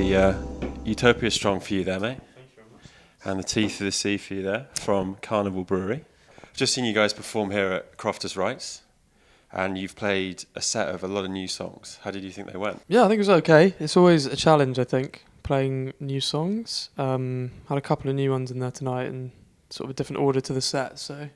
the Utopia Strong for you there, mate. Thank you very much. And the Teeth of the Sea for you there from Carnival Brewery. I've just seen you guys perform here at Crofters Rights, and you've played a set of a lot of new songs. How did you think they went? Yeah, I think it was okay. It's always a challenge, I think, playing new songs. Had a couple of new ones in there tonight and sort of a different order to the set. So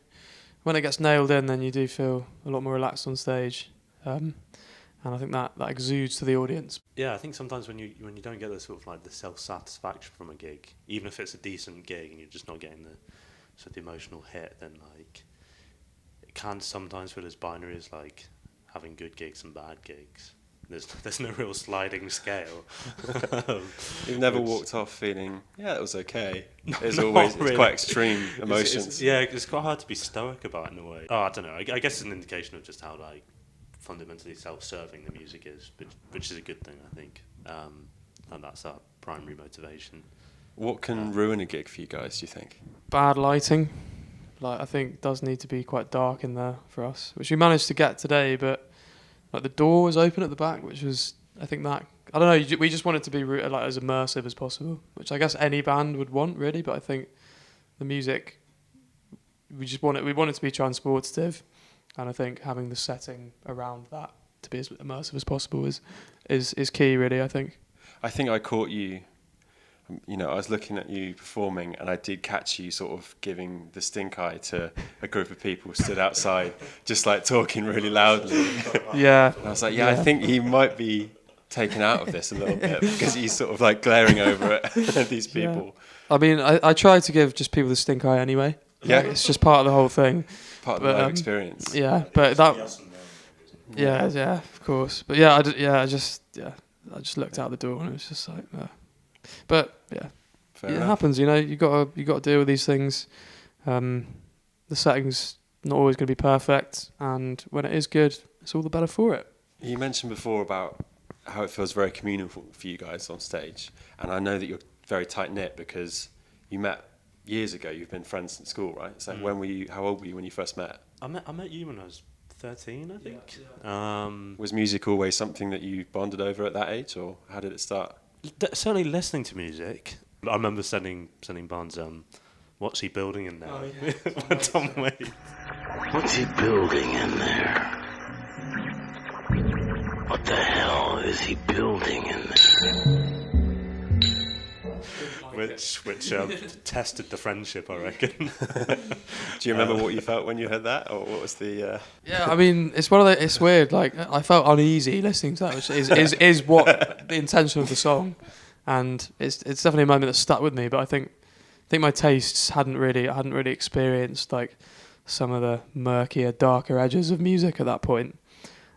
when it gets nailed in, then you do feel a lot more relaxed on stage. And I think that exudes to the audience. Yeah, I think sometimes when you don't get the sort of like the self-satisfaction from a gig, even if it's a decent gig and you're just not getting the sort of the emotional hit, then like it can sometimes feel as binary as like having good gigs and bad gigs. There's no real sliding scale. You've never walked off feeling, yeah, it was okay. It's really. Quite extreme emotions. It's quite hard to be stoic about in a way. Oh, I don't know. I guess it's an indication of just how like fundamentally self-serving the music is, which is a good thing, I think. And that's our primary motivation. What can ruin a gig for you guys, do you think? Bad lighting. Like, I think does need to be quite dark in there for us, which we managed to get today, but like the door was open at the back, which was, I think that, I don't know, we just wanted to be like as immersive as possible, which I guess any band would want really, but I think the music, we wanted to be transportative, and I think having the setting around that to be as immersive as possible is key really, I think. I think I caught you, I was looking at you performing and I did catch you sort of giving the stink eye to a group of people stood outside, just like talking really loudly. Yeah. And I was like, I think he might be taken out of this a little bit because he's sort of like glaring over at these people. Yeah. I mean, I try to give just people the stink eye anyway. Yeah. Like, it's just part of the whole thing. Part of the live experience. Yeah, but that... Yeah, of course. But yeah, I just looked out the door and it was just like... But yeah, it happens. You got to deal with these things. The setting's not always going to be perfect, and when it is good, it's all the better for it. You mentioned before about how it feels very communal for you guys on stage, and I know that you're very tight knit because you met years ago. You've been friends since school, right? So when were you? How old were you when you first met? I met you when I was 13, I think. Yeah. Was music always something that you bonded over at that age, or how did it start? Certainly listening to music. I remember sending Barnes, what's he building in there? Oh, yeah. Tom Wade. What's he building in there? What the hell is he building in there? Which tested the friendship, I reckon. Do you remember what you felt when you heard that, or what was the? Yeah, I mean, it's one of the. It's weird. Like, I felt uneasy listening to that, which is what the intention of the song, and it's definitely a moment that stuck with me. But I think my tastes hadn't really experienced like some of the murkier, darker edges of music at that point,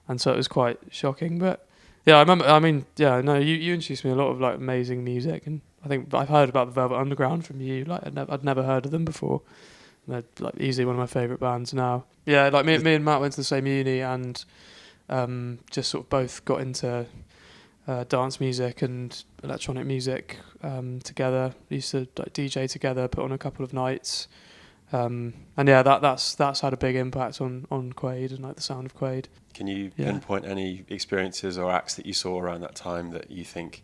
and so it was quite shocking. But yeah, I remember. I mean, yeah, no, you introduced me a lot of like amazing music, and I think I've heard about the Velvet Underground from you. Like I'd never heard of them before. They're like easily one of my favourite bands now. Yeah, like me and Matt went to the same uni and just sort of both got into dance music and electronic music together. We used to like DJ together, put on a couple of nights. And yeah, that's had a big impact on Quade and like the sound of Quade. Can you pinpoint any experiences or acts that you saw around that time that you think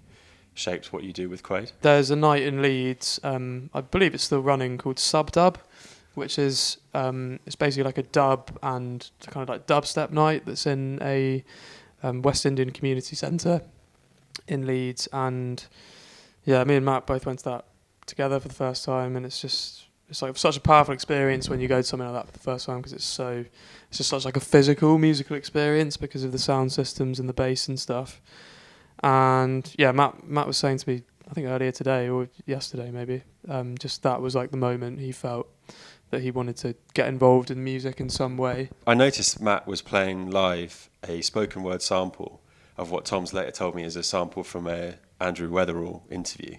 shaped what you do with Quade? There's a night in Leeds, I believe it's still running, called Subdub, which is it's basically like a dub and kind of like dubstep night that's in a West Indian community centre in Leeds. And yeah, me and Matt both went to that together for the first time, and it's like such a powerful experience when you go to something like that for the first time, because it's just such like a physical musical experience because of the sound systems and the bass and stuff. And yeah, Matt was saying to me, I think earlier today or yesterday maybe, just that was like the moment he felt that he wanted to get involved in music in some way. I noticed Matt was playing live a spoken word sample of what Tom's later told me is a sample from a Andrew Weatherall interview.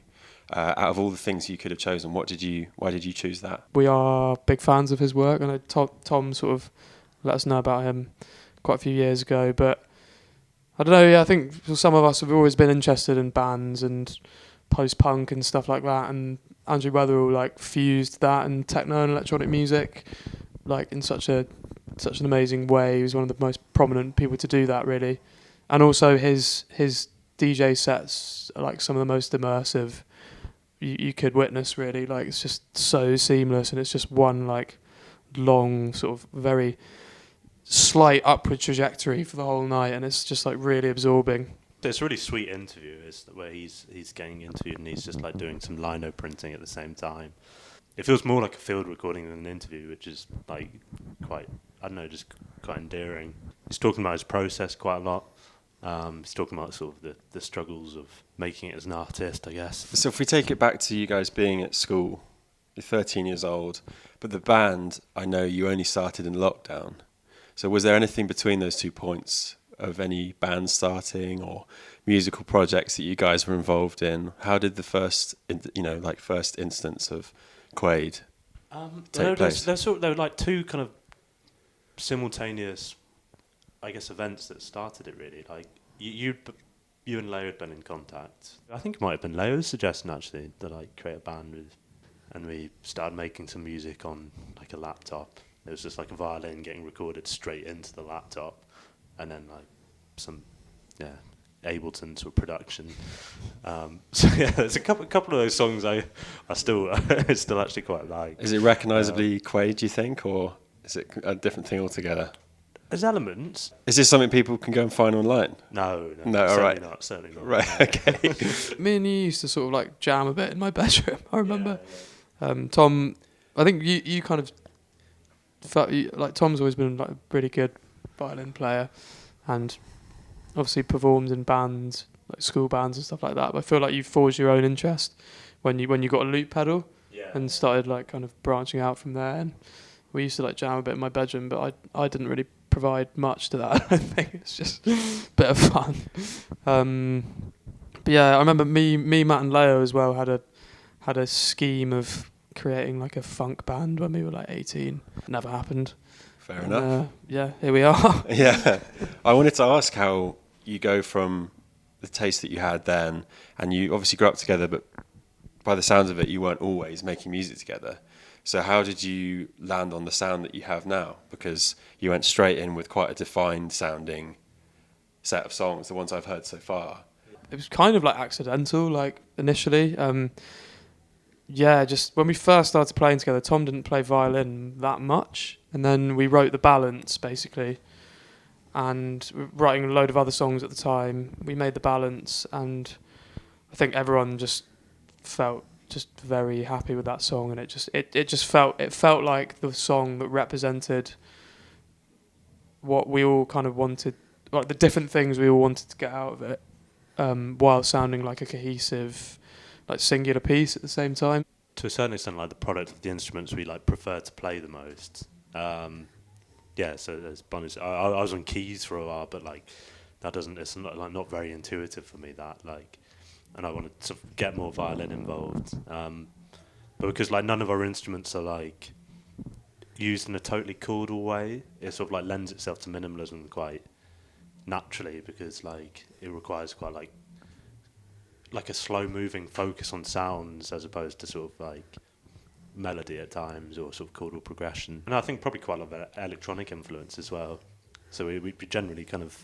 Out of all the things you could have chosen, why did you choose that? We are big fans of his work, and Tom sort of let us know about him quite a few years ago, but I don't know, yeah, I think some of us have always been interested in bands and post-punk and stuff like that, and Andrew Weatherall like fused that and techno and electronic music like in such an amazing way. He was one of the most prominent people to do that, really. And also his DJ sets are like some of the most immersive you could witness, really. Like, it's just so seamless, and it's just one like long sort of very slight upward trajectory for the whole night, and it's just like really absorbing. It's a really sweet interview, is where he's getting interviewed and he's just like doing some lino printing at the same time. It feels more like a field recording than an interview, which is like quite, I don't know, just quite endearing. He's talking about his process quite a lot. He's talking about sort of the struggles of making it as an artist, I guess. So if we take it back to you guys being at school, you're 13 years old, but the band, I know you only started in lockdown. So was there anything between those 2 points of any band starting or musical projects that you guys were involved in? How did the first instance of Quade take place? There were like two kind of simultaneous, I guess, events that started it, really. Like you and Leo had been in contact. I think it might have been Leo's suggestion, actually, that I create a band with, and we started making some music on like a laptop. It was just like a violin getting recorded straight into the laptop, and then like some Ableton sort of production. So yeah, there's a couple of those songs I still actually quite like. Is it recognisably Quade, do you think, or is it a different thing altogether? There's elements. Is this something people can go and find online? No, all right. Certainly not. Right, okay. Me and you used to sort of like jam a bit in my bedroom. I remember. Tom, I think you kind of felt like Tom's always been like a really good violin player, and obviously performs in bands, like school bands and stuff like that. But I feel like you forged your own interest when you got a loop pedal, and started like kind of branching out from there. And we used to like jam a bit in my bedroom, but I didn't really provide much to that. I think it's just a bit of fun. But yeah, I remember me, Matt, and Leo as well had a scheme of creating like a funk band when we were like 18. Never happened. Fair enough. Yeah, here we are. Yeah. I wanted to ask how you go from the taste that you had then, and you obviously grew up together, but by the sounds of it, you weren't always making music together. So how did you land on the sound that you have now? Because you went straight in with quite a defined sounding set of songs, the ones I've heard so far. It was kind of like accidental, like initially. Just when we first started playing together, Tom didn't play violin that much, and then we wrote the balance basically, and we were writing a load of other songs at the time. We made the balance, and I think everyone just felt just very happy with that song, and it felt like the song that represented what we all kind of wanted, like the different things we all wanted to get out of it, while sounding like a cohesive, like singular piece at the same time. To a certain extent, like the product of the instruments we like prefer to play the most. So there's bonus. I was on keys for a while, but like it's not very intuitive for me, that like, and I want to sort of get more violin involved. But because like none of our instruments are like used in a totally chordal way, it sort of like lends itself to minimalism quite naturally, because like it requires quite like a slow moving focus on sounds as opposed to sort of like melody at times or sort of chordal progression. And I think probably quite a lot of electronic influence as well. So we generally kind of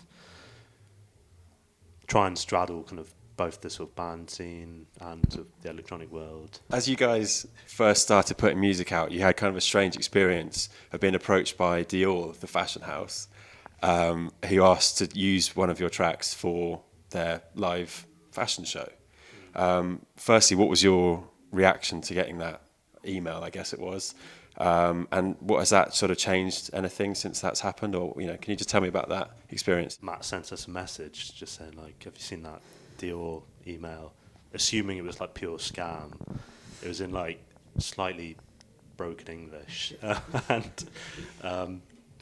try and straddle kind of both the sort of band scene and sort of the electronic world. As you guys first started putting music out, you had kind of a strange experience of being approached by Dior, the fashion house, who asked to use one of your tracks for their live fashion show. Firstly, what was your reaction to getting that email, I guess it was? And what has that sort of changed anything since that's happened? Or, can you just tell me about that experience? Matt sent us a message just saying, like, have you seen that Dior email? Assuming it was like pure scam. It was in like slightly broken English and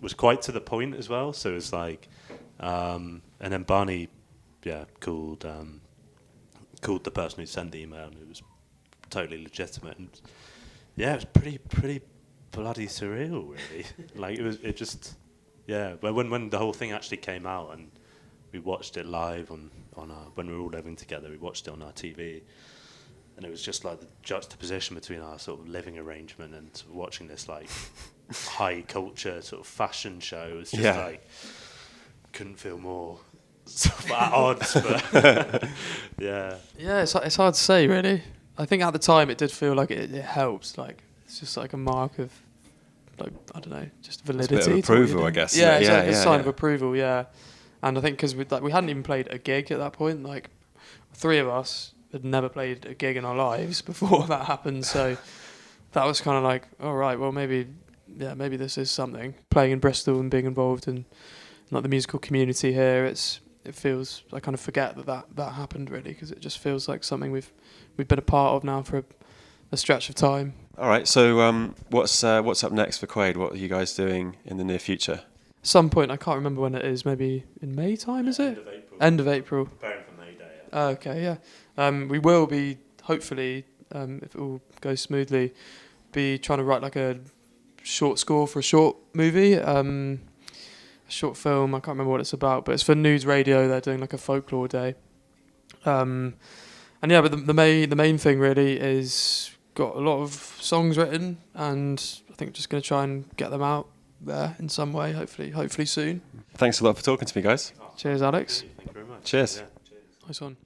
was quite to the point as well. So it was like, and then Barney, called the person who sent the email, and it was totally legitimate. And it was pretty bloody surreal, really. Like but when the whole thing actually came out and we watched it live on our, when we were all living together, we watched it on our TV, and it was just like the juxtaposition between our sort of living arrangement and sort of watching this like high culture sort of fashion show. It was just like, couldn't feel more sort of at odds, but yeah. Yeah, it's hard to say really. I think at the time it did feel like it helps. Like it's just like a mark of, like, I don't know, just validity. It's a bit of to what you're approval, I doing. guess. Yeah, it's Yeah, like a yeah, sign yeah. of approval. Yeah, and I think because we hadn't even played a gig at that point. Like 3 of us had never played a gig in our lives before that happened. So that was kind of like, all right, well maybe this is something. Playing in Bristol and being involved in like the musical community here, it feels, I kind of forget that happened really, because it just feels like something we've been a part of now for a stretch of time. All right. So what's up next for Quade? What are you guys doing in the near future? Some point, I can't remember when it is, maybe in May time, is it? End of April. End of April. Preparing for May Day. Okay, yeah. We will be, hopefully, if it all goes smoothly, be trying to write like a short score for a short movie, a short film. I can't remember what it's about, but it's for News Radio. They're doing like a folklore day. And yeah, but the main thing really is got a lot of songs written, and I think just going to try and get them out there in some way, hopefully soon. Thanks a lot for talking to me, guys. Cheers, Alex. Thank you very much. Cheers. Yeah, cheers. Nice one.